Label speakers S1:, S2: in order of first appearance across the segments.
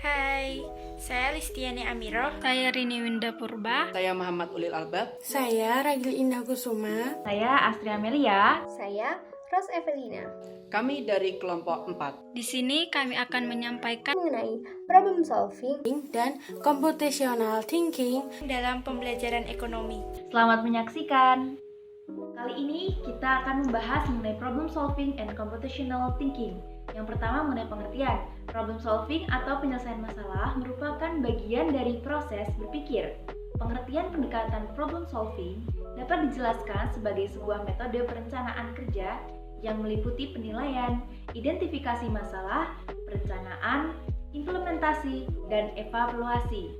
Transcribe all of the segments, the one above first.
S1: Hai, saya Listiani Amiro.
S2: Saya Rini Winda Purba.
S3: Saya Muhammad Ulil Albab.
S4: Saya Ragil Indah Kusuma.
S5: Saya Astri Amelia.
S6: Saya Ros Evelina.
S3: Kami dari kelompok 4.
S2: Di sini kami akan menyampaikan
S6: mengenai problem solving
S4: dan computational thinking
S1: dalam pembelajaran ekonomi.
S5: Selamat menyaksikan. Kali ini kita akan membahas mengenai problem solving and computational thinking. Yang pertama mengenai pengertian. Problem solving atau penyelesaian masalah merupakan bagian dari proses berpikir. Pengertian pendekatan problem solving dapat dijelaskan sebagai sebuah metode perencanaan kerja yang meliputi penilaian, identifikasi masalah, perencanaan, implementasi, dan evaluasi.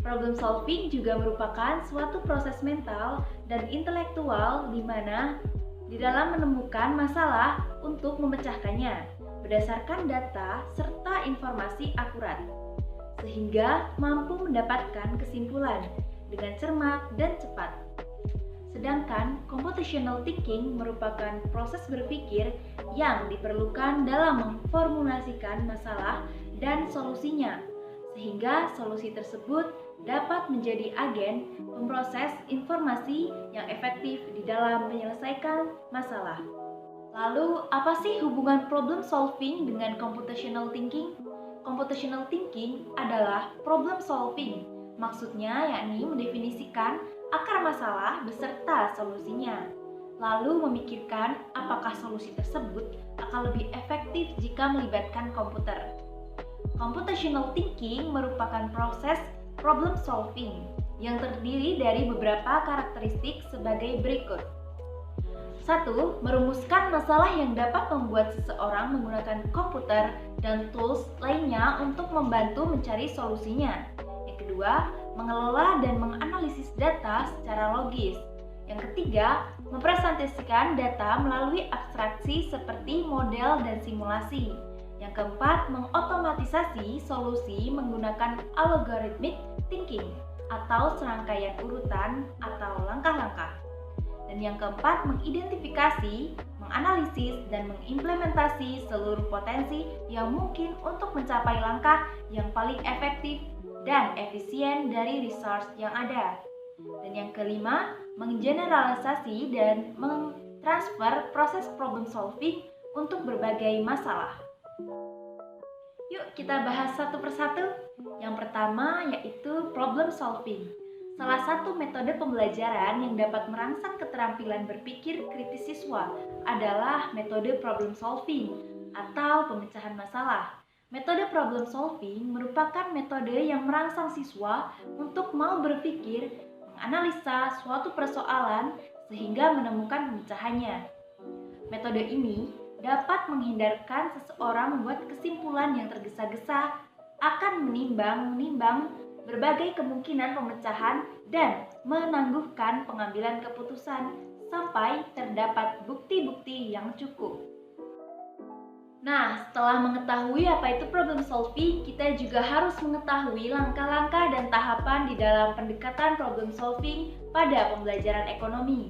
S5: Problem solving juga merupakan suatu proses mental dan intelektual di mana di dalam menemukan masalah untuk memecahkannya berdasarkan data serta informasi akurat, sehingga mampu mendapatkan kesimpulan dengan cermat dan cepat. Sedangkan computational thinking merupakan proses berpikir yang diperlukan dalam memformulasikan masalah dan solusinya, sehingga solusi tersebut dapat menjadi agen memproses informasi yang efektif di dalam menyelesaikan masalah. Lalu, apa sih hubungan problem solving dengan computational thinking? Computational thinking adalah problem solving. Maksudnya yakni mendefinisikan akar masalah beserta solusinya. Lalu memikirkan apakah solusi tersebut akan lebih efektif jika melibatkan komputer. Computational thinking merupakan proses problem solving yang terdiri dari beberapa karakteristik sebagai berikut. 1. Merumuskan masalah yang dapat membuat seseorang menggunakan komputer dan tools lainnya untuk membantu mencari solusinya. Yang kedua, mengelola dan menganalisis data secara logis. Yang ketiga, mempresentasikan data melalui abstraksi seperti model dan simulasi. Yang keempat, mengotomatisasi solusi menggunakan algorithmic thinking atau serangkaian urutan atau langkah-langkah. Dan yang keempat, mengidentifikasi, menganalisis, dan mengimplementasi seluruh potensi yang mungkin untuk mencapai langkah yang paling efektif dan efisien dari resource yang ada. Dan yang kelima, menggeneralisasi dan mentransfer proses problem solving untuk berbagai masalah. Yuk kita bahas satu persatu. Yang pertama yaitu problem solving. Salah satu metode pembelajaran yang dapat merangsang keterampilan berpikir kritis siswa adalah metode problem solving atau pemecahan masalah. Metode problem solving merupakan metode yang merangsang siswa untuk mau berpikir, menganalisa suatu persoalan sehingga menemukan pemecahannya. Metode ini dapat menghindarkan seseorang membuat kesimpulan yang tergesa-gesa, akan menimbang berbagai kemungkinan pemecahan dan menangguhkan pengambilan keputusan sampai terdapat bukti-bukti yang cukup. Nah, setelah mengetahui apa itu problem solving, kita juga harus mengetahui langkah-langkah dan tahapan di dalam pendekatan problem solving pada pembelajaran ekonomi.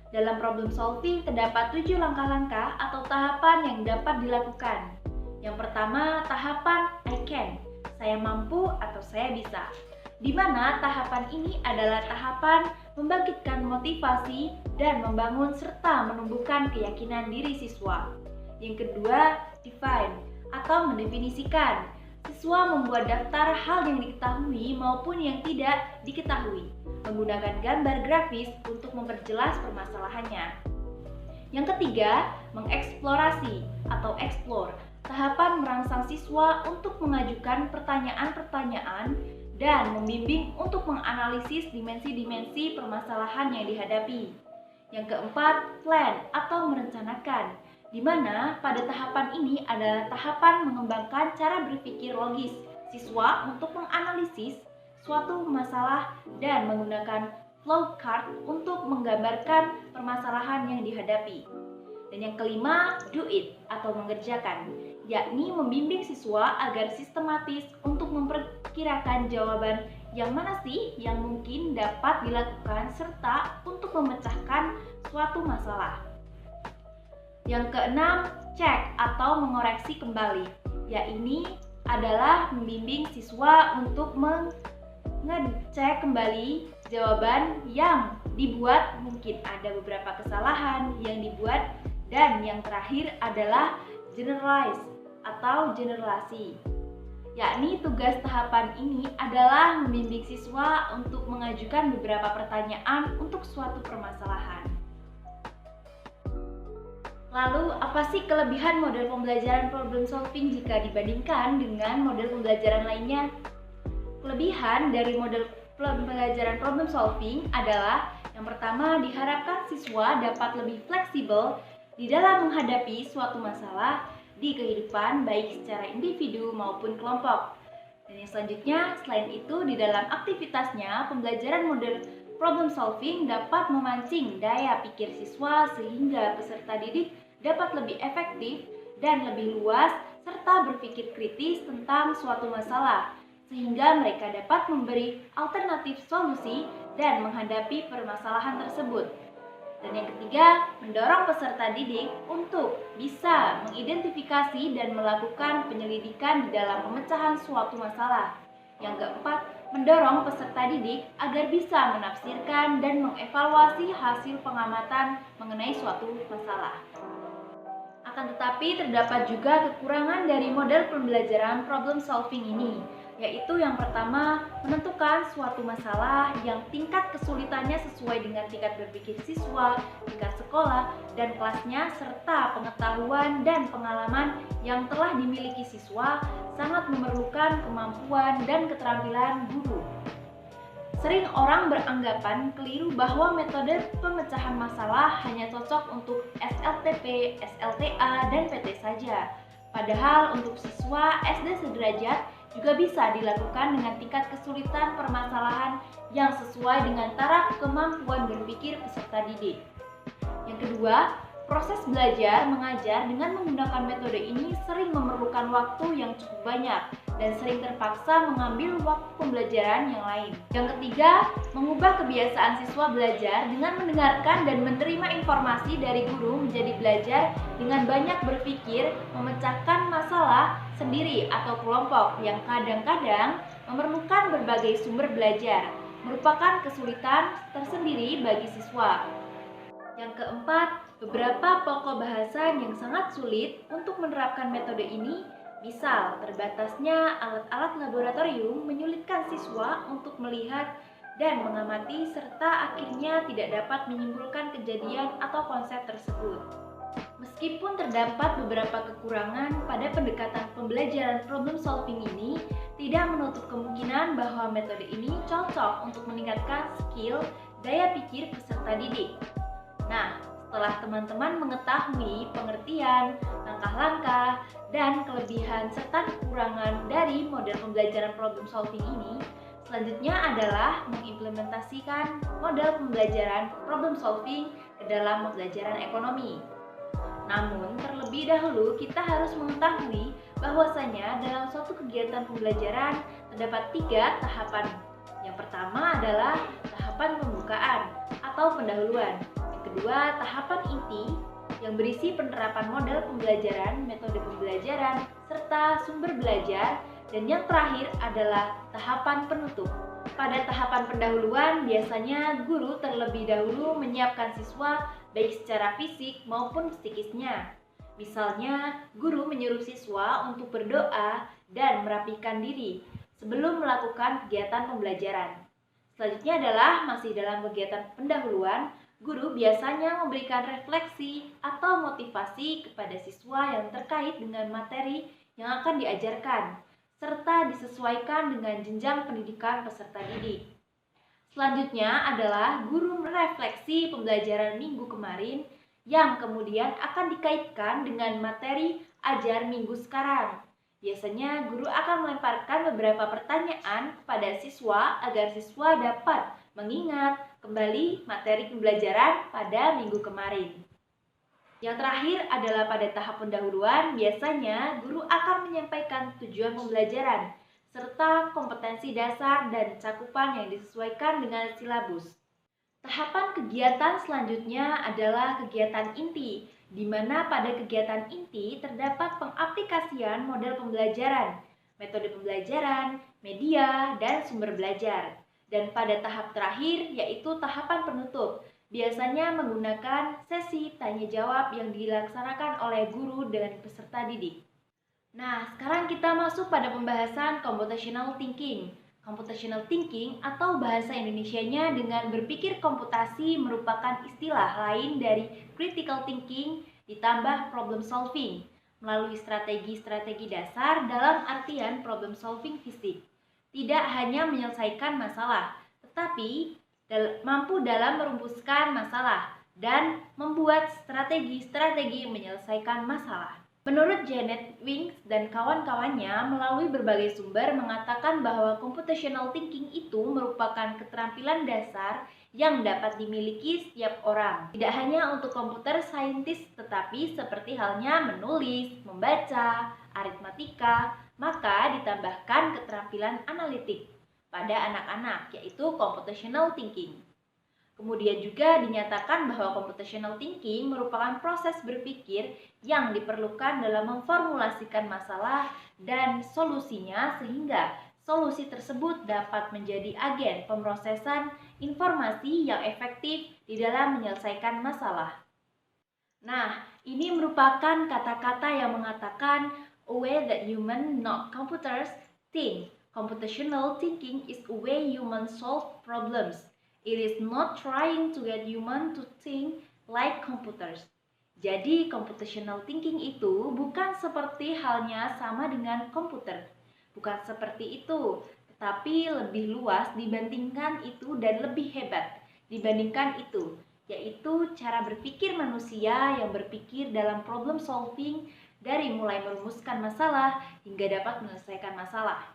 S5: Dalam problem solving terdapat 7 langkah-langkah atau tahapan yang dapat dilakukan. Yang pertama, tahapan I can, saya mampu atau saya bisa. Di mana tahapan ini adalah tahapan membangkitkan motivasi dan membangun serta menumbuhkan keyakinan diri siswa. Yang kedua, define atau mendefinisikan. Siswa membuat daftar hal yang diketahui maupun yang tidak diketahui, menggunakan gambar grafis untuk memperjelas permasalahannya. Yang ketiga, mengeksplorasi atau explore. Tahapan merangsang siswa untuk mengajukan pertanyaan-pertanyaan dan membimbing untuk menganalisis dimensi-dimensi permasalahan yang dihadapi. Yang keempat, plan atau merencanakan, di mana pada tahapan ini adalah tahapan mengembangkan cara berpikir logis siswa untuk menganalisis suatu masalah dan menggunakan flowchart untuk menggambarkan permasalahan yang dihadapi. Dan yang kelima, do it atau mengerjakan, yakni membimbing siswa agar sistematis untuk memperkirakan jawaban yang mana sih yang mungkin dapat dilakukan serta untuk memecahkan suatu masalah. Yang keenam, cek atau mengoreksi kembali. Ini adalah membimbing siswa untuk mengecek kembali jawaban yang dibuat, mungkin ada beberapa kesalahan yang dibuat, dan yang terakhir adalah generalize atau generalisasi. Yakni tugas tahapan ini adalah membimbing siswa untuk mengajukan beberapa pertanyaan untuk suatu permasalahan. Lalu, apa sih kelebihan model pembelajaran problem solving jika dibandingkan dengan model pembelajaran lainnya? Kelebihan dari model pembelajaran problem solving adalah yang pertama, diharapkan siswa dapat lebih fleksibel di dalam menghadapi suatu masalah di kehidupan baik secara individu maupun kelompok. Dan yang selanjutnya, selain itu di dalam aktivitasnya, pembelajaran model problem solving dapat memancing daya pikir siswa sehingga peserta didik dapat lebih efektif dan lebih luas serta berpikir kritis tentang suatu masalah, sehingga mereka dapat memberi alternatif solusi dan menghadapi permasalahan tersebut. Dan yang ketiga, mendorong peserta didik untuk bisa mengidentifikasi dan melakukan penyelidikan di dalam pemecahan suatu masalah. Yang keempat, mendorong peserta didik agar bisa menafsirkan dan mengevaluasi hasil pengamatan mengenai suatu masalah. Akan tetapi, terdapat juga kekurangan dari model pembelajaran problem solving ini, yaitu yang pertama, menentukan suatu masalah yang tingkat kesulitannya sesuai dengan tingkat berpikir siswa, tingkat sekolah, dan kelasnya, serta pengetahuan dan pengalaman yang telah dimiliki siswa sangat memerlukan kemampuan dan keterampilan guru. Sering orang beranggapan keliru bahwa metode pemecahan masalah hanya cocok untuk SLTP, SLTA, dan PT saja. Padahal untuk siswa SD sederajat juga bisa dilakukan dengan tingkat kesulitan permasalahan yang sesuai dengan taraf kemampuan berpikir peserta didik. Yang kedua, proses belajar mengajar dengan menggunakan metode ini sering memerlukan waktu yang cukup banyak dan sering terpaksa mengambil waktu pembelajaran yang lain. Yang ketiga, mengubah kebiasaan siswa belajar dengan mendengarkan dan menerima informasi dari guru menjadi belajar dengan banyak berpikir, memecahkan masalah sendiri atau kelompok yang kadang-kadang memerlukan berbagai sumber belajar, merupakan kesulitan tersendiri bagi siswa. Yang keempat, beberapa pokok bahasan yang sangat sulit untuk menerapkan metode ini, misal terbatasnya alat-alat laboratorium menyulitkan siswa untuk melihat dan mengamati serta akhirnya tidak dapat menyimpulkan kejadian atau konsep tersebut. Meskipun terdapat beberapa kekurangan pada pendekatan pembelajaran problem solving ini, tidak menutup kemungkinan bahwa metode ini cocok untuk meningkatkan skill daya pikir peserta didik. Nah, setelah teman-teman mengetahui pengertian, langkah-langkah, dan kelebihan serta kekurangan dari model pembelajaran problem solving ini, selanjutnya adalah mengimplementasikan model pembelajaran problem solving ke dalam pembelajaran ekonomi. Namun, terlebih dahulu kita harus mengetahui bahwasanya dalam suatu kegiatan pembelajaran terdapat 3 tahapan. Yang pertama adalah tahapan pembukaan atau pendahuluan. Yang kedua, tahapan inti yang berisi penerapan model pembelajaran, metode pembelajaran, serta sumber belajar. Dan yang terakhir adalah tahapan penutup. Pada tahapan pendahuluan, biasanya guru terlebih dahulu menyiapkan siswa baik secara fisik maupun psikisnya. Misalnya, guru menyuruh siswa untuk berdoa dan merapikan diri sebelum melakukan kegiatan pembelajaran. Selanjutnya adalah masih dalam kegiatan pendahuluan, guru biasanya memberikan refleksi atau motivasi kepada siswa yang terkait dengan materi yang akan diajarkan, serta disesuaikan dengan jenjang pendidikan peserta didik. Selanjutnya adalah guru merefleksi pembelajaran minggu kemarin yang kemudian akan dikaitkan dengan materi ajar minggu sekarang. Biasanya guru akan melemparkan beberapa pertanyaan kepada siswa agar siswa dapat mengingat kembali materi pembelajaran pada minggu kemarin. Yang terakhir adalah pada tahap pendahuluan, biasanya guru akan menyampaikan tujuan pembelajaran serta kompetensi dasar dan cakupan yang disesuaikan dengan silabus. Tahapan kegiatan selanjutnya adalah kegiatan inti di mana pada kegiatan inti terdapat pengaplikasian model pembelajaran, metode pembelajaran, media, dan sumber belajar. Dan pada tahap terakhir yaitu tahapan penutup, biasanya menggunakan sesi tanya jawab yang dilaksanakan oleh guru dengan peserta didik. Nah, sekarang kita masuk pada pembahasan computational thinking. Computational thinking atau bahasa Indonesianya dengan berpikir komputasi merupakan istilah lain dari critical thinking ditambah problem solving melalui strategi-strategi dasar dalam artian problem solving fisik. Tidak hanya menyelesaikan masalah, tetapi mampu dalam merumuskan masalah dan membuat strategi-strategi menyelesaikan masalah. Menurut Janet Wings dan kawan-kawannya melalui berbagai sumber mengatakan bahwa computational thinking itu merupakan keterampilan dasar yang dapat dimiliki setiap orang. Tidak hanya untuk komputer scientist, tetapi seperti halnya menulis, membaca, aritmatika, maka ditambahkan keterampilan analitik pada anak-anak, yaitu computational thinking. Kemudian juga dinyatakan bahwa computational thinking merupakan proses berpikir yang diperlukan dalam memformulasikan masalah dan solusinya sehingga solusi tersebut dapat menjadi agen pemrosesan informasi yang efektif di dalam menyelesaikan masalah. Nah, ini merupakan kata-kata yang mengatakan a way that human, not computers, think. Computational thinking is a way humans solve problems. It is not trying to get human to think like computers. Jadi, computational thinking itu bukan seperti halnya sama dengan komputer. Bukan seperti itu, tetapi lebih luas dibandingkan itu dan lebih hebat dibandingkan itu, yaitu cara berpikir manusia yang berpikir dalam problem solving dari mulai merumuskan masalah hingga dapat menyelesaikan masalah.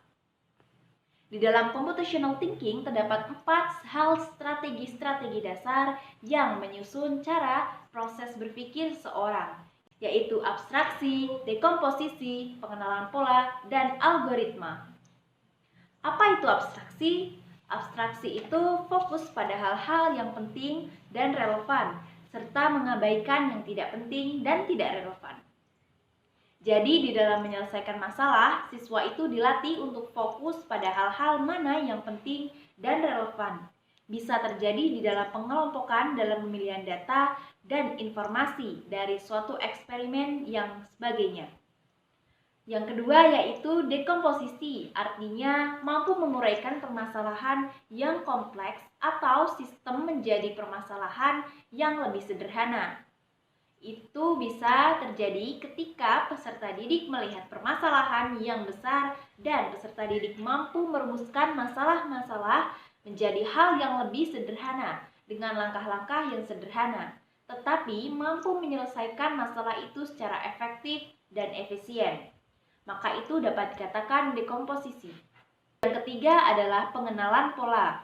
S5: Di dalam computational thinking terdapat 4 hal strategi-strategi dasar yang menyusun cara proses berpikir seorang, yaitu abstraksi, dekomposisi, pengenalan pola, dan algoritma. Apa itu abstraksi? Abstraksi itu fokus pada hal-hal yang penting dan relevan, serta mengabaikan yang tidak penting dan tidak relevan. Jadi, di dalam menyelesaikan masalah, siswa itu dilatih untuk fokus pada hal-hal mana yang penting dan relevan. Bisa terjadi di dalam pengelompokan dalam pemilihan data dan informasi dari suatu eksperimen yang sebagainya. Yang kedua yaitu dekomposisi, artinya mampu menguraikan permasalahan yang kompleks atau sistem menjadi permasalahan yang lebih sederhana. Itu bisa terjadi ketika peserta didik melihat permasalahan yang besar dan peserta didik mampu merumuskan masalah-masalah menjadi hal yang lebih sederhana dengan langkah-langkah yang sederhana, tetapi mampu menyelesaikan masalah itu secara efektif dan efisien. Maka itu dapat dikatakan dekomposisi. Yang ketiga adalah pengenalan pola.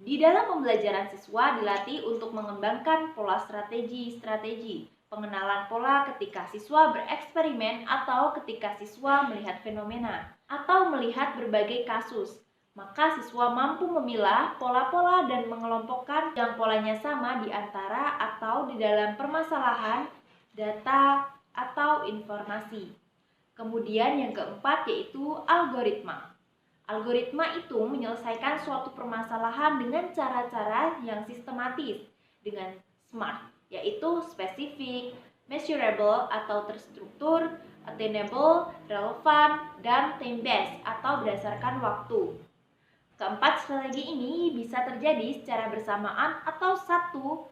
S5: Di dalam pembelajaran siswa dilatih untuk mengembangkan pola strategi-strategi. Pengenalan pola ketika siswa bereksperimen atau ketika siswa melihat fenomena atau melihat berbagai kasus. Maka siswa mampu memilah pola-pola dan mengelompokkan yang polanya sama di antara atau di dalam permasalahan, data, atau informasi. Kemudian yang keempat yaitu algoritma. Algoritma itu menyelesaikan suatu permasalahan dengan cara-cara yang sistematis, dengan SMART, yaitu spesifik, measurable atau terstruktur, attainable, relevan, dan time-based atau berdasarkan waktu. Keempat strategi ini bisa terjadi secara bersamaan atau satu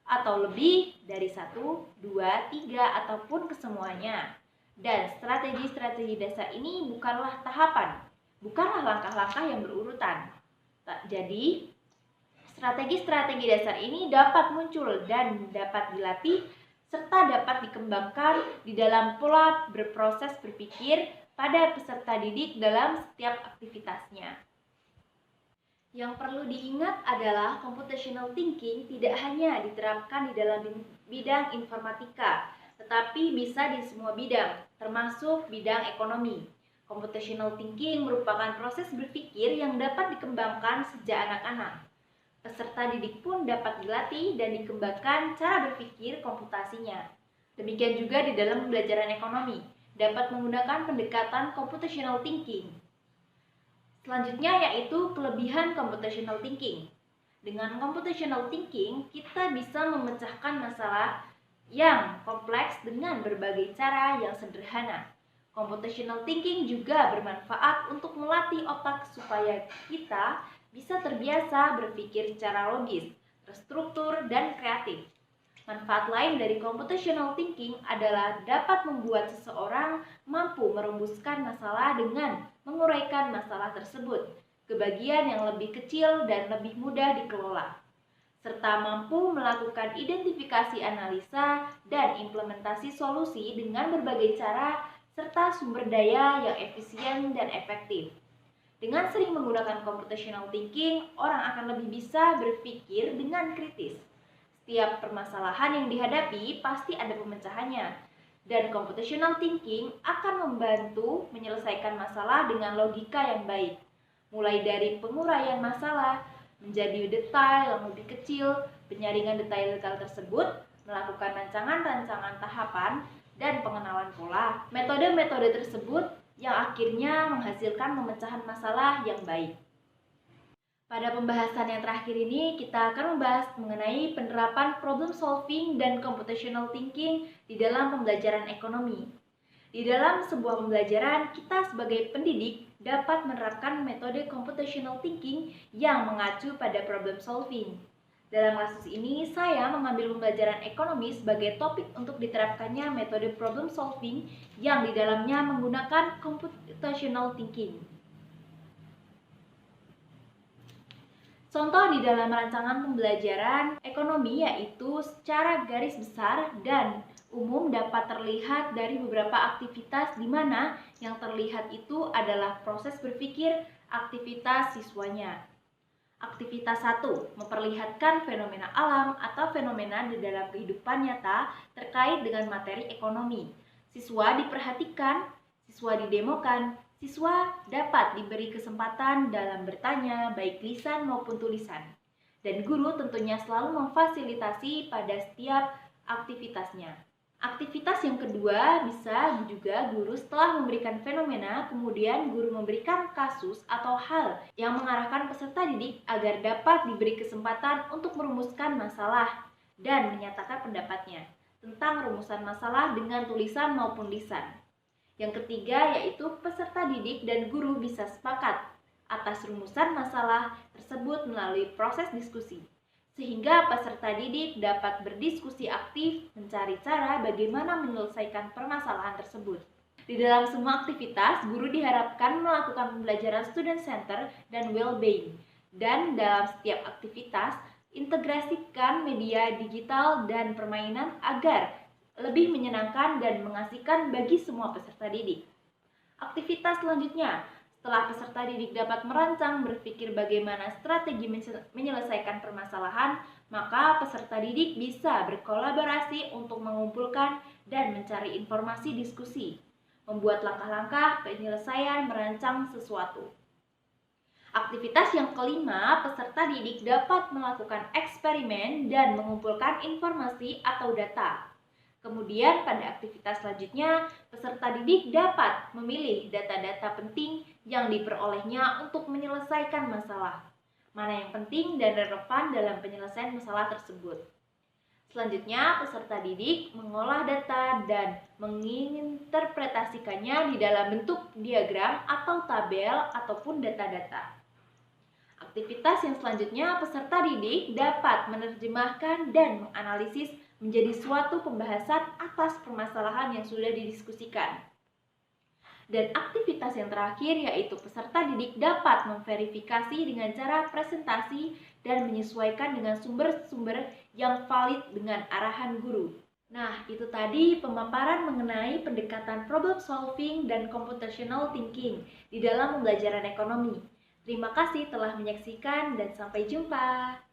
S5: atau lebih dari 1, 2, 3, ataupun kesemuanya. Dan strategi-strategi dasar ini bukanlah tahapan, bukanlah langkah-langkah yang berurutan. Jadi, strategi-strategi dasar ini dapat muncul dan dapat dilatih serta dapat dikembangkan di dalam pola berproses berpikir pada peserta didik dalam setiap aktivitasnya. Yang perlu diingat adalah computational thinking tidak hanya diterapkan di dalam bidang informatika, tetapi bisa di semua bidang, termasuk bidang ekonomi. Computational thinking merupakan proses berpikir yang dapat dikembangkan sejak anak-anak. Peserta didik pun dapat dilatih dan dikembangkan cara berpikir komputasinya. Demikian juga di dalam pembelajaran ekonomi, dapat menggunakan pendekatan computational thinking. Selanjutnya yaitu kelebihan computational thinking. Dengan computational thinking, kita bisa memecahkan masalah yang kompleks dengan berbagai cara yang sederhana. Computational thinking juga bermanfaat untuk melatih otak supaya kita bisa terbiasa berpikir secara logis, terstruktur, dan kreatif. Manfaat lain dari computational thinking adalah dapat membuat seseorang mampu merumuskan masalah dengan menguraikan masalah tersebut ke bagian yang lebih kecil dan lebih mudah dikelola, serta mampu melakukan identifikasi analisa dan implementasi solusi dengan berbagai cara serta sumber daya yang efisien dan efektif. Dengan sering menggunakan computational thinking, orang akan lebih bisa berpikir dengan kritis. Setiap permasalahan yang dihadapi pasti ada pemecahannya, dan computational thinking akan membantu menyelesaikan masalah dengan logika yang baik. Mulai dari penguraian masalah, menjadi detail yang lebih kecil, penyaringan detail-detail tersebut, melakukan rancangan-rancangan tahapan, dan pengenalan pola. Metode-metode tersebut yang akhirnya menghasilkan pemecahan masalah yang baik. Pada pembahasan yang terakhir ini, kita akan membahas mengenai penerapan problem solving dan computational thinking di dalam pembelajaran ekonomi. Di dalam sebuah pembelajaran, kita sebagai pendidik dapat menerapkan metode computational thinking yang mengacu pada problem solving. Dalam kasus ini, saya mengambil pembelajaran ekonomi sebagai topik untuk diterapkannya metode problem solving yang di dalamnya menggunakan computational thinking. Contoh di dalam rancangan pembelajaran ekonomi yaitu secara garis besar dan umum dapat terlihat dari beberapa aktivitas di mana yang terlihat itu adalah proses berpikir aktivitas siswanya. Aktivitas 1, memperlihatkan fenomena alam atau fenomena di dalam kehidupan nyata terkait dengan materi ekonomi. Siswa diperhatikan, siswa didemokan, siswa dapat diberi kesempatan dalam bertanya baik lisan maupun tulisan. Dan guru tentunya selalu memfasilitasi pada setiap aktivitasnya. Aktivitas yang kedua bisa juga guru setelah memberikan fenomena, kemudian guru memberikan kasus atau hal yang mengarahkan peserta didik agar dapat diberi kesempatan untuk merumuskan masalah dan menyatakan pendapatnya tentang rumusan masalah dengan tulisan maupun lisan. Yang ketiga yaitu peserta didik dan guru bisa sepakat atas rumusan masalah tersebut melalui proses diskusi, sehingga peserta didik dapat berdiskusi aktif mencari cara bagaimana menyelesaikan permasalahan tersebut. Di dalam semua aktivitas, guru diharapkan melakukan pembelajaran student center dan well-being. Dan dalam setiap aktivitas, integrasikan media digital dan permainan agar lebih menyenangkan dan mengasihkan bagi semua peserta didik. Aktivitas selanjutnya, setelah peserta didik dapat merancang berpikir bagaimana strategi menyelesaikan permasalahan, maka peserta didik bisa berkolaborasi untuk mengumpulkan dan mencari informasi diskusi, membuat langkah-langkah penyelesaian merancang sesuatu. Aktivitas yang kelima, peserta didik dapat melakukan eksperimen dan mengumpulkan informasi atau data. Kemudian pada aktivitas selanjutnya, peserta didik dapat memilih data-data penting yang diperolehnya untuk menyelesaikan masalah. Mana yang penting dan relevan dalam penyelesaian masalah tersebut. Selanjutnya, peserta didik mengolah data dan menginterpretasikannya di dalam bentuk diagram atau tabel ataupun data-data. Aktivitas yang selanjutnya, peserta didik dapat menerjemahkan dan menganalisis menjadi suatu pembahasan atas permasalahan yang sudah didiskusikan. Dan aktivitas yang terakhir yaitu peserta didik dapat memverifikasi dengan cara presentasi dan menyesuaikan dengan sumber-sumber yang valid dengan arahan guru. Nah, itu tadi pemaparan mengenai pendekatan problem solving dan computational thinking di dalam pembelajaran ekonomi. Terima kasih telah menyaksikan dan sampai jumpa.